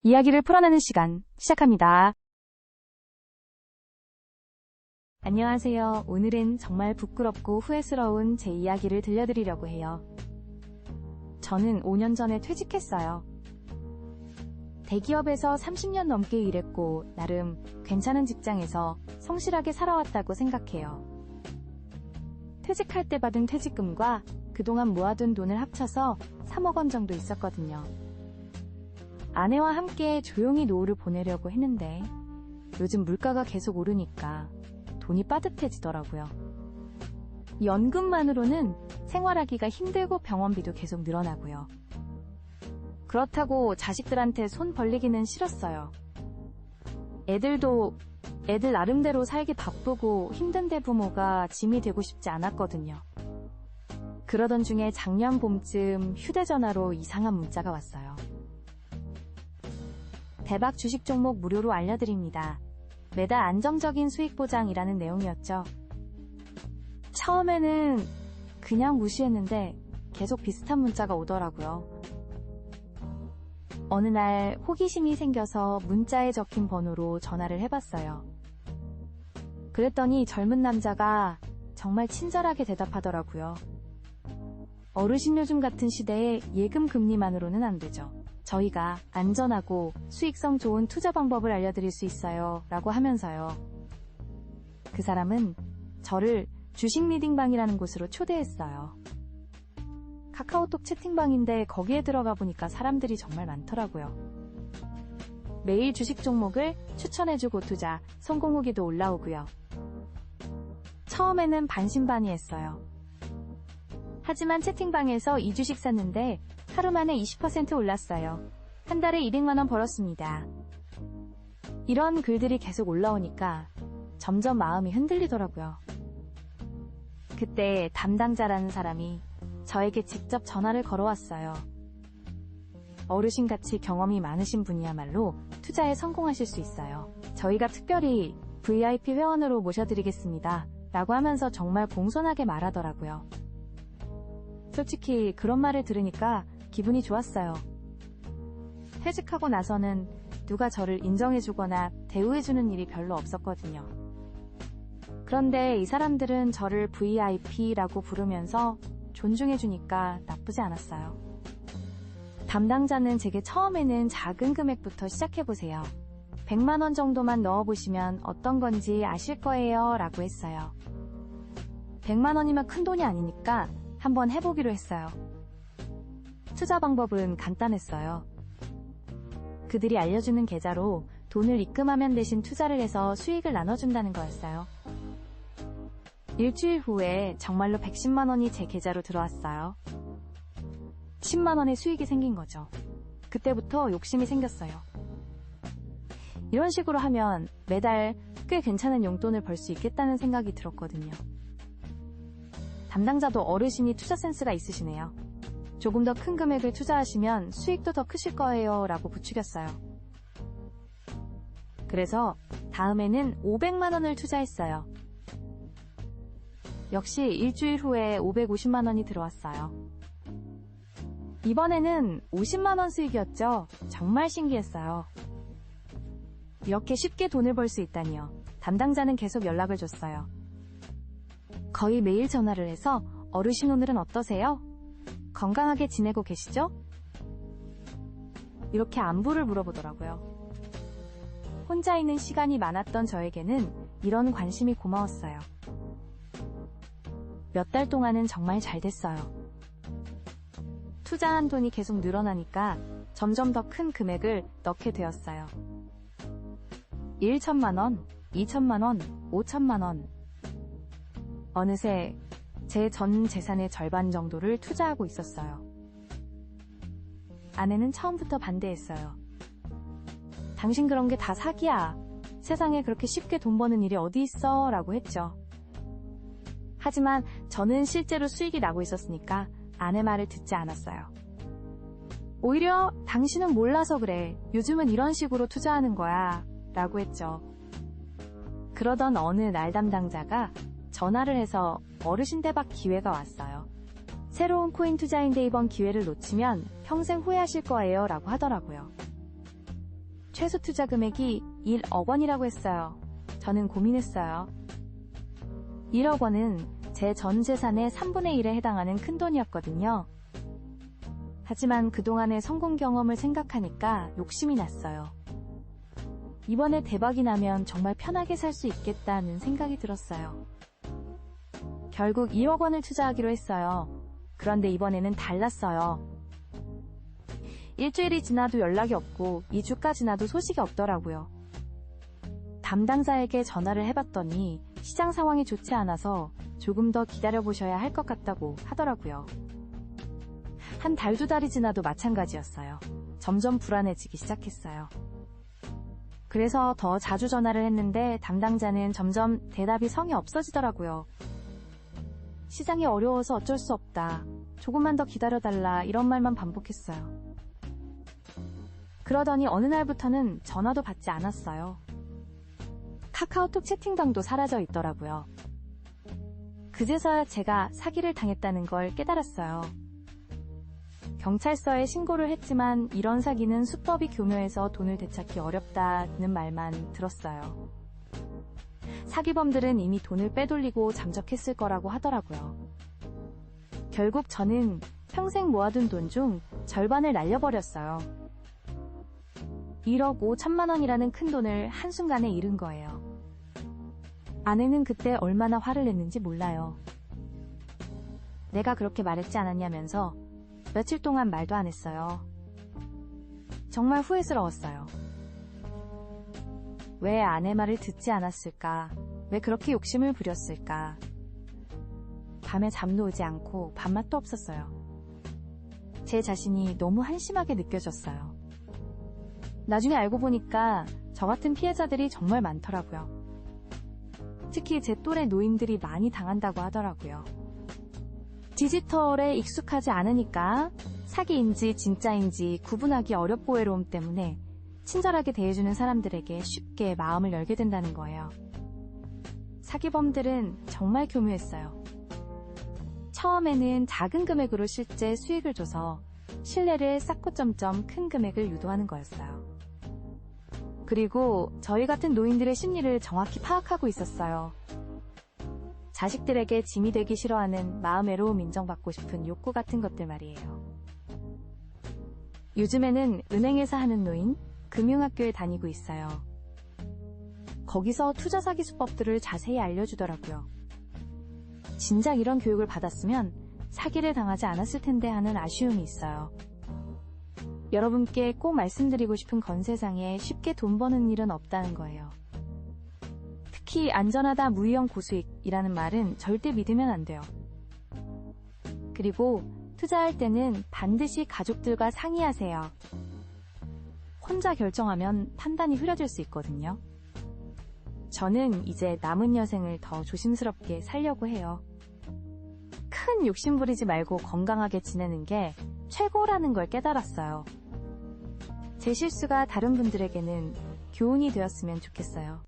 이야기를 풀어내는 시간 시작합니다. 안녕하세요. 오늘은 정말 부끄럽고 후회스러운 제 이야기를 들려드리려고 해요. 저는 5년 전에 퇴직했어요. 대기업에서 30년 넘게 일했고 나름 괜찮은 직장에서 성실하게 살아왔다고 생각해요. 퇴직할 때 받은 퇴직금과 그동안 모아둔 돈을 합쳐서 3억 원 정도 있었거든요. 아내와 함께 조용히 노후를 보내려고 했는데 요즘 물가가 계속 오르니까 돈이 빠듯해지더라고요. 연금만으로는 생활하기가 힘들고 병원비도 계속 늘어나고요. 그렇다고 자식들한테 손 벌리기는 싫었어요. 애들 나름대로 살기 바쁘고 힘든 대부모가 짐이 되고 싶지 않았거든요. 그러던 중에 작년 봄쯤 휴대전화로 이상한 문자가 왔어요. 대박 주식 종목 무료로 알려드립니다. 매달 안정적인 수익 보장이라는 내용이었죠. 처음에는 그냥 무시했는데 계속 비슷한 문자가 오더라고요. 어느 날 호기심이 생겨서 문자에 적힌 번호로 전화를 해봤어요. 그랬더니 젊은 남자가 정말 친절하게 대답하더라고요. 어르신 요즘 같은 시대에 예금 금리만으로는 안 되죠. 저희가 안전하고 수익성 좋은 투자 방법을 알려드릴 수 있어요 라고 하면서요. 그 사람은 저를 주식 리딩방이라는 곳으로 초대했어요. 카카오톡 채팅방인데 거기에 들어가 보니까 사람들이 정말 많더라고요. 매일 주식 종목을 추천해주고 투자, 성공 후기도 올라오고요. 처음에는 반신반의했어요. 하지만 채팅방에서 이 주식 샀는데 하루 만에 20% 올랐어요. 한 달에 200만 원 벌었습니다. 이런 글들이 계속 올라오니까 점점 마음이 흔들리더라고요. 그때 담당자라는 사람이 저에게 직접 전화를 걸어왔어요. 어르신같이 경험이 많으신 분이야말로 투자에 성공하실 수 있어요. 저희가 특별히 VIP 회원으로 모셔드리겠습니다. 라고 하면서 정말 공손하게 말하더라고요. 솔직히 그런 말을 들으니까 기분이 좋았어요. 퇴직하고 나서는 누가 저를 인정해주거나 대우해주는 일이 별로 없었거든요. 그런데 이 사람들은 저를 VIP라고 부르면서 존중해주니까 나쁘지 않았어요. 담당자는 제게 처음에는 작은 금액부터 시작해보세요. 100만 원 정도만 넣어보시면 어떤 건지 아실 거예요 라고 했어요. 100만 원이면 큰 돈이 아니니까 한번 해보기로 했어요. 투자 방법은 간단했어요. 그들이 알려주는 계좌로 돈을 입금하면 대신 투자를 해서 수익을 나눠준다는 거였어요. 일주일 후에 정말로 110만 원이 제 계좌로 들어왔어요. 10만 원의 수익이 생긴 거죠. 그때부터 욕심이 생겼어요. 이런 식으로 하면 매달 꽤 괜찮은 용돈을 벌 수 있겠다는 생각이 들었거든요. 담당자도 어르신이 투자 센스가 있으시네요. 조금 더 큰 금액을 투자하시면 수익도 더 크실 거예요 라고 부추겼어요. 그래서 다음에는 500만 원을 투자했어요. 역시 일주일 후에 550만 원이 들어왔어요. 이번에는 50만 원 수익이었죠. 정말 신기했어요. 이렇게 쉽게 돈을 벌 수 있다니요. 담당자는 계속 연락을 줬어요. 거의 매일 전화를 해서 어르신 오늘은 어떠세요? 건강하게 지내고 계시죠? 이렇게 안부를 물어보더라고요. 혼자 있는 시간이 많았던 저에게는 이런 관심이 고마웠어요. 몇 달 동안은 정말 잘 됐어요. 투자한 돈이 계속 늘어나니까 점점 더 큰 금액을 넣게 되었어요. 1천만 원, 2천만 원, 5천만 원. 어느새 제 전 재산의 절반 정도를 투자하고 있었어요. 아내는 처음부터 반대했어요. 당신 그런 게 다 사기야. 세상에 그렇게 쉽게 돈 버는 일이 어디 있어? 라고 했죠. 하지만 저는 실제로 수익이 나고 있었으니까 아내 말을 듣지 않았어요. 오히려 당신은 몰라서 그래. 요즘은 이런 식으로 투자하는 거야. 라고 했죠. 그러던 어느 날 담당자가 전화를 해서 어르신 대박 기회가 왔어요. 새로운 코인 투자인데 이번 기회를 놓치면 평생 후회하실 거예요 라고 하더라고요. 최소 투자 금액이 1억 원이라고 했어요. 저는 고민했어요. 1억 원은 제 전 재산의 3분의 1에 해당하는 큰 돈이었거든요. 하지만 그동안의 성공 경험을 생각하니까 욕심이 났어요. 이번에 대박이 나면 정말 편하게 살 수 있겠다는 생각이 들었어요. 결국 2억 원을 투자하기로 했어요. 그런데 이번에는 달랐어요. 일주일이 지나도 연락이 없고 2주가 지나도 소식이 없더라고요. 담당자에게 전화를 해봤더니 시장 상황이 좋지 않아서 조금 더 기다려보셔야 할 것 같다고 하더라고요. 한 달, 2달이 지나도 마찬가지였어요. 점점 불안해지기 시작했어요. 그래서 더 자주 전화를 했는데 담당자는 점점 대답이 성의 없어지더라고요. 시장이 어려워서 어쩔 수 없다. 조금만 더 기다려달라. 이런 말만 반복했어요. 그러더니 어느 날부터는 전화도 받지 않았어요. 카카오톡 채팅방도 사라져 있더라고요. 그제서야 제가 사기를 당했다는 걸 깨달았어요. 경찰서에 신고를 했지만 이런 사기는 수법이 교묘해서 돈을 되찾기 어렵다는 말만 들었어요. 사기범들은 이미 돈을 빼돌리고 잠적했을 거라고 하더라고요. 결국 저는 평생 모아둔 돈 중 절반을 날려버렸어요. 1억 5천만 원이라는 큰 돈을 한순간에 잃은 거예요. 아내는 그때 얼마나 화를 냈는지 몰라요. 내가 그렇게 말했지 않았냐면서 며칠 동안 말도 안 했어요. 정말 후회스러웠어요. 왜 아내 말을 듣지 않았을까? 왜 그렇게 욕심을 부렸을까? 밤에 잠도 오지 않고 밥맛도 없었어요. 제 자신이 너무 한심하게 느껴졌어요. 나중에 알고 보니까 저 같은 피해자들이 정말 많더라고요. 특히 제 또래 노인들이 많이 당한다고 하더라고요. 디지털에 익숙하지 않으니까 사기인지 진짜인지 구분하기 어렵고 외로움 때문에 친절하게 대해주는 사람들에게 쉽게 마음을 열게 된다는 거예요. 사기범들은 정말 교묘했어요. 처음에는 작은 금액으로 실제 수익을 줘서 신뢰를 쌓고 점점 큰 금액을 유도하는 거였어요. 그리고 저희 같은 노인들의 심리를 정확히 파악하고 있었어요. 자식들에게 짐이 되기 싫어하는 마음의 외로움 인정받고 싶은 욕구 같은 것들 말이에요. 요즘에는 은행에서 하는 노인, 금융학교에 다니고 있어요. 거기서 투자 사기 수법들을 자세히 알려주더라고요. 진작 이런 교육을 받았으면 사기를 당하지 않았을 텐데 하는 아쉬움이 있어요. 여러분께 꼭 말씀드리고 싶은 건 세상에 쉽게 돈 버는 일은 없다는 거예요. 특히 안전하다 무위험 고수익이라는 말은 절대 믿으면 안 돼요. 그리고 투자할 때는 반드시 가족들과 상의하세요. 혼자 결정하면 판단이 흐려질 수 있거든요. 저는 이제 남은 여생을 더 조심스럽게 살려고 해요. 큰 욕심 부리지 말고 건강하게 지내는 게 최고라는 걸 깨달았어요. 제 실수가 다른 분들에게는 교훈이 되었으면 좋겠어요.